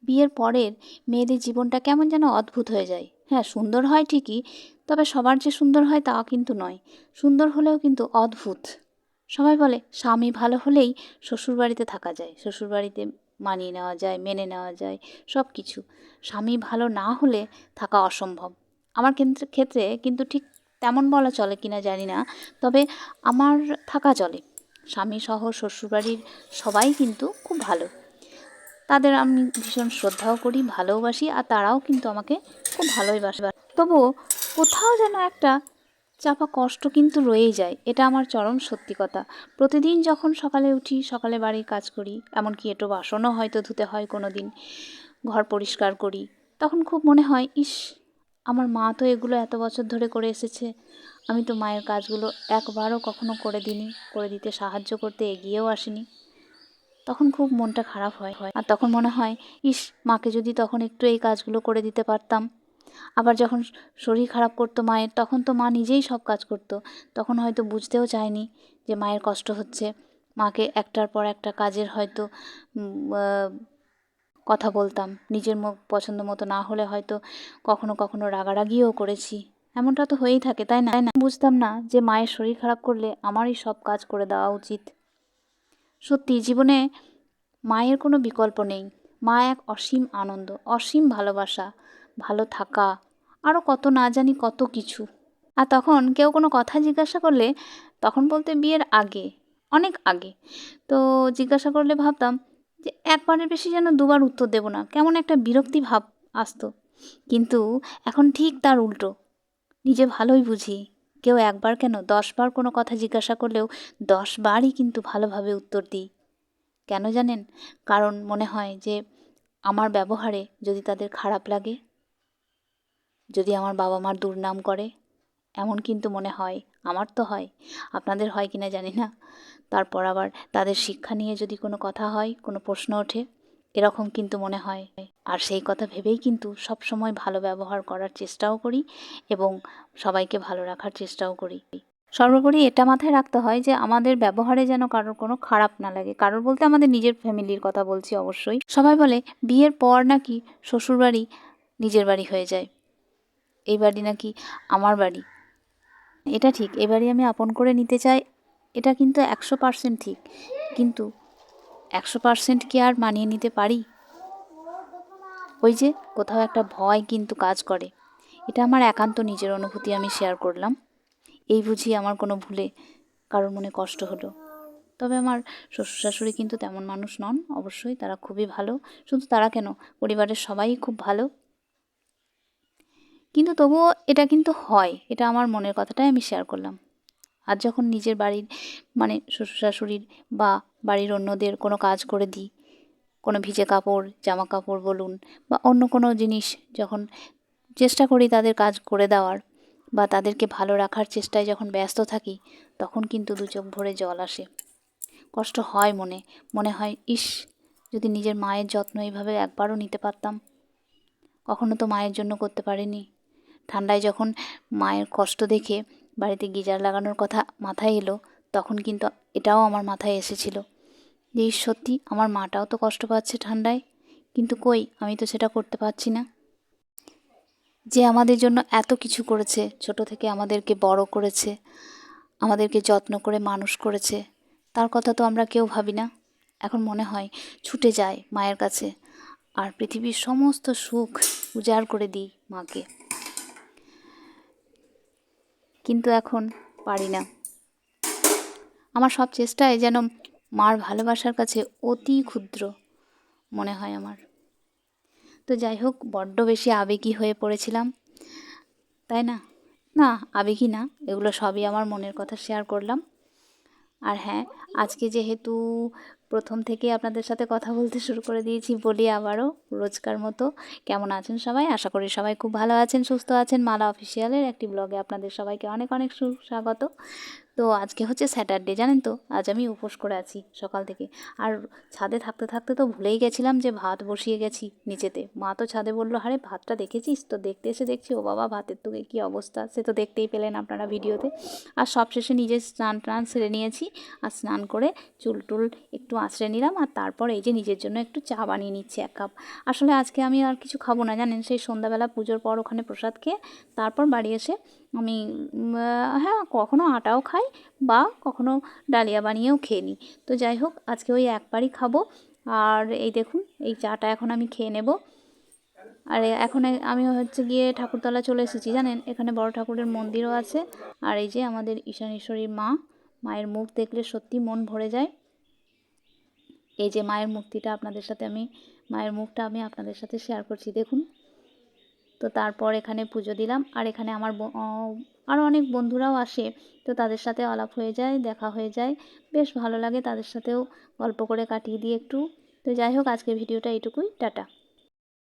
বিয়ের পরের মেয়েদের জীবনটা কেমন যেন অদ্ভুত হয়ে যায়। হ্যাঁ, সুন্দর হয় ঠিকই, তবে সবার যে সুন্দর হয় তা কিন্তু নয়। সুন্দর হলেও কিন্তু অদ্ভুত। সবাই বলে স্বামী ভালো হলেই শ্বশুরবাড়িতে থাকা যায়, শ্বশুরবাড়িতে মানিয়ে নেওয়া যায়, মেনে নেওয়া যায় সব কিছু। স্বামী ভালো না হলে থাকা অসম্ভব। আমার ক্ষেত্রে কিন্তু ঠিক তেমন বলা চলে কিনা জানি না, তবে আমার থাকা চলে। স্বামী সহ শ্বশুরবাড়ির সবাই কিন্তু খুব ভালো। তাদের আমি ভীষণ শ্রদ্ধাও করি, ভালোবাসি, আর তারাও কিন্তু আমাকে খুব ভালোই বাসে। তবুও কোথাও যেন একটা চাপা কষ্ট কিন্তু রয়েই যায়, এটা আমার চরম সত্যি কথা। প্রতিদিন যখন সকালে উঠি, সকালে বাড়ির কাজ করি, এমনকি একটু বাসনও হয়তো ধুতে হয় কোনো দিন, ঘর পরিষ্কার করি, তখন খুব মনে হয়, ইস, আমার মা তো এগুলো এত বছর ধরে করে এসেছে, আমি তো মায়ের কাজগুলো একবারও কখনো করে দিইনি, করে দিতে সাহায্য করতে এগিয়েও আসিনি। তখন খুব মনটা খারাপ হয়, আর তখন মনে হয়, ইস, মাকে যদি তখন একটু এই কাজগুলো করে দিতে পারতাম। আবার যখন শরীর খারাপ করতো মায়ের, তখন তো মা নিজেই সব কাজ করতো, তখন হয়তো বুঝতেও চায়নি যে মায়ের কষ্ট হচ্ছে। মাকে একটার পর একটা কাজের হয়তো কথা বলতাম, নিজের পছন্দ মতো না হলে হয়তো কখনো কখনো রাগারাগিও করেছি। এমনটা তো হয়েই থাকে, তাই না? বুঝতাম না যে মায়ের শরীর খারাপ করলে আমারই সব কাজ করে দেওয়া উচিত। সত্যি জীবনে মায়ের কোনো বিকল্প নেই। মা এক অসীম আনন্দ, অসীম ভালোবাসা, ভালো থাকা, আরও কত না জানি কত কিছু। আর তখন কেউ কোনো কথা জিজ্ঞাসা করলে, তখন বলতে বিয়ের আগে, অনেক আগে, তো জিজ্ঞাসা করলে ভাবতাম যে একবারের বেশি যেন দুবার উত্তর দেব না, কেমন একটা বিরক্তি ভাব আসতো। কিন্তু এখন ঠিক তার উল্টো। নিজে ভালোই বুঝি, কেউ একবার কেন 10বার কোনো কথা জিজ্ঞাসা করলেও 10বারই কিন্তু ভালোভাবে উত্তর দিই। কেন জানেন? কারণ মনে হয় যে আমার ব্যবহারে যদি তাদের খারাপ লাগে, যদি আমার বাবা মার দুর্নাম করে, এমন কিন্তু মনে হয়, আমার তো হয়, আপনাদের হয় কিনা জানি না। তারপর আবার তাদের শিক্ষা নিয়ে যদি কোনো কথা হয়, কোনো প্রশ্ন ওঠে, এরকম কিন্তু মনে হয়। আর সেই কথা ভেবেই কিন্তু সব সময় ভালো ব্যবহার করার চেষ্টাও করি এবং সবাইকে ভালো রাখার চেষ্টাও করি। সর্বোপরি এটা মাথায় রাখতে হয় যে আমাদের ব্যবহারে যেন কারোর কোনো খারাপ না লাগে। কারোর বলতে আমাদের নিজের ফ্যামিলির কথা বলছি অবশ্যই। সবাই বলে বিয়ের পর নাকি শ্বশুরবাড়ি নিজের বাড়ি হয়ে যায়, এই বাড়ি নাকি আমার বাড়ি। এটা ঠিক, এ বাড়ি আমি আপন করে নিতে চাই, এটা কিন্তু 100% ঠিক। কিন্তু 100% কি আর মানিয়ে নিতে পারি? ওই যে কোথাও একটা ভয় কিন্তু কাজ করে। এটা আমার একান্ত নিজের অনুভূতি, আমি শেয়ার করলাম। এই বুঝি আমার কোনো ভুলে কারোর মনে কষ্ট হলো। তবে আমার শ্বশুর শাশুড়ি কিন্তু তেমন মানুষ নন, অবশ্যই তারা খুবই ভালো। শুধু তারা কেন, পরিবারের সবাই খুব ভালো। কিন্তু তবুও এটা কিন্তু হয়, এটা আমার মনের কথাটাই আমি শেয়ার করলাম। আর যখন নিজের বাড়ির মানে শ্বশুর শাশুড়ির বা বাড়ির অন্যদের কোনো কাজ করে দিই, কোনো ভিজে কাপড়, জামা কাপড় বলুন বা অন্য কোনো জিনিস, যখন চেষ্টা করি তাদের কাজ করে দেওয়ার বা তাদেরকে ভালো রাখার চেষ্টায় যখন ব্যস্ত থাকি, তখন কিন্তু দু চোখ ভরে জল আসে। কষ্ট হয় মনে, মনে হয়, ইস, যদি নিজের মায়ের যত্ন এইভাবে একবারও নিতে পারতাম। কখনো তো মায়ের জন্য করতে পারিনি। ঠান্ডায় যখন মায়ের কষ্ট দেখে বাড়িতে গিজার লাগানোর কথা মাথায় এলো, তখন কিন্তু এটাও আমার মাথায় এসেছিল যে সত্যি আমার মাটাও তো কষ্ট পাচ্ছে ঠান্ডায়, কিন্তু কই, আমি তো সেটা করতে পারছি না। যে আমাদের জন্য এত কিছু করেছে, ছোট থেকে আমাদেরকে বড় করেছে, আমাদেরকে যত্ন করে মানুষ করেছে, তার কথা তো আমরা কেউ ভাবি না। এখন মনে হয় ছুটে যায় মায়ের কাছে, আর পৃথিবীর সমস্ত সুখ উজাড় করে দিই মাকে। কিন্তু এখন পারি না। আমার সব চেষ্টায় যেন মার ভালোবাসার কাছে অতি ক্ষুদ্র মনে হয় আমার। তো যাই হোক, বড্ড বেশি আবেগী হয়ে পড়েছিলাম, তাই না? না, আবেগী না, এগুলো সবই আমার মনের কথা শেয়ার করলাম। আর হ্যাঁ, আজকে যেহেতু প্রথম থেকে আপনাদের সাথে কথা বলতে শুরু করে দিয়েছি, বলি আবারও রোজকার মতো, কেমন আছেন সবাই? আশা করি সবাই খুব ভালো আছেন, সুস্থ আছেন। মালা অফিসিয়ালের একটি ব্লগে আপনাদের সবাইকে অনেক অনেক সুস্বাগত। তো তো আজকে হচ্ছে স্যাটারডে, জানেন তো, আজ আমি উপোস করে আছি সকাল থেকে। আর ছাদে থাকতে থাকতে তো ভুলেই গেছিলাম যে ভাত বসিয়ে গেছি নিচেতে। মা তো ছাদে বললো, আরে ভাতটা দেখেছিস তো? দেখতে এসে দেখছি ও বাবা, ভাতের তো কী অবস্থা, সে তো দেখতেই পেলেন আপনারা ভিডিওতে। আর সবশেষে নিজে স্নান টান সেরে নিয়েছি, আর স্নান করে চুল টুল একটু আঁচড়ে নিলাম, আর তারপর এই যে নিজের জন্য একটু চা বানিয়ে নিচ্ছি 1 কাপ। আসলে আজকে আমি আর কিছু খাবো না, জানেন, সেই সন্ধ্যাবেলা পুজোর পর ওখানে প্রসাদ খেয়ে তারপর বাড়ি এসে আমি হ্যাঁ কখনো আটাও খাই বা কখনো ডালিয়া বানিয়েও খেয়ে নিই। তো যাই হোক, আজকে ওই একবারই খাবো। আর এই দেখুন, এই চাটা এখন আমি খেয়ে নেব। আর এখন আমি হচ্ছে গিয়ে ঠাকুরতলা চলে এসেছি, জানেন, এখানে বড় ঠাকুরের মন্দিরও আছে। আর এই যে আমাদের ঈশানেশ্বরীর মা, মায়ের মুখ দেখলে সত্যি মন ভরে যায়। এই যে মায়ের মায়ের মুখটা আমি আপনাদের সাথে শেয়ার করছি, দেখুন। তো তারপর এখানে পুজো দিলাম, আর এখানে আমার আরও অনেক বন্ধুরাও আসে। তো তাদের সাথে আলাপ হয়ে যায়, দেখা হয়ে যায়, বেশ ভালো লাগে তাদের সাথেও গল্প করে কাটিয়ে দিই একটু। তো যাই হোক, আজকের ভিডিওটা এইটুকুই, টাটা।